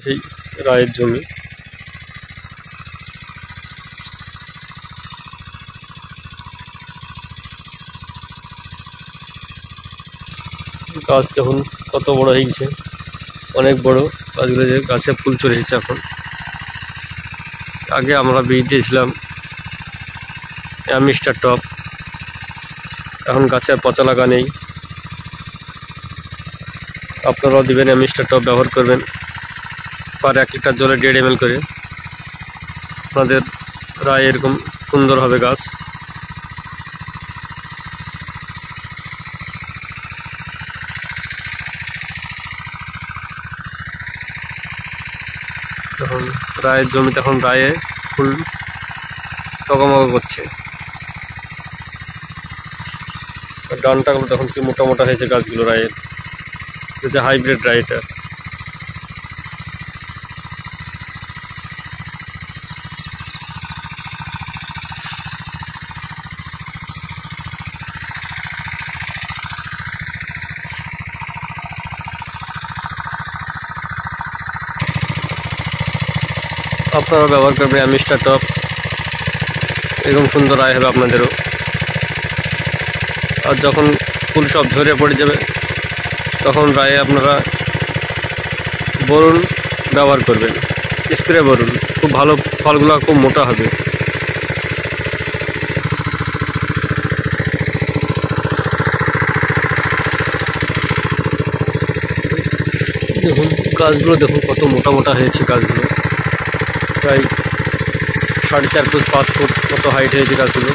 সেই রায়ের জমি। গাছ দেখুন কত বড় হয়ে গেছে, অনেক বড় গাছগুলো, যে গাছে ফুল চলে এসেছে এখন। আগে আমরা বীজ দিয়েছিলাম মিস্টার টপ, এখন গাছে আর পচা লাগা নেই। আপনারাও দিবেন মিস্টার টপ, ব্যবহার করবেন পার 1 লিটার জলে 1.5 ml করে। আপনাদের রায় এরকম সুন্দর হবে গাছ। এখন রায়ের জমিতে এখন রায়ে ফুল টগমগ করছে। ডানটাগুলো তখন কি মোটা মোটা হয়েছে গাছগুলো রায়ের, যে হাইব্রিড রায় এটা। আপনারা ব্যবহার করবেন মিস্টার টপ, এরকম সুন্দর রায় হবে আপনাদেরও। আর যখন ফুল সব ঝরে পড়ে যাবে তখন রায়ে আপনারা বরুণ ব্যবহার করবেন, স্প্রে বরুণ, খুব ভালো, ফলগুলো খুব মোটা হবে। দেখুন গাছগুলো, দেখুন কত মোটা মোটা হয়েছে গাছগুলো, প্রায় 4.5 ফুট 5 ফুট মতো হাইট হয়েছে গাছগুলো।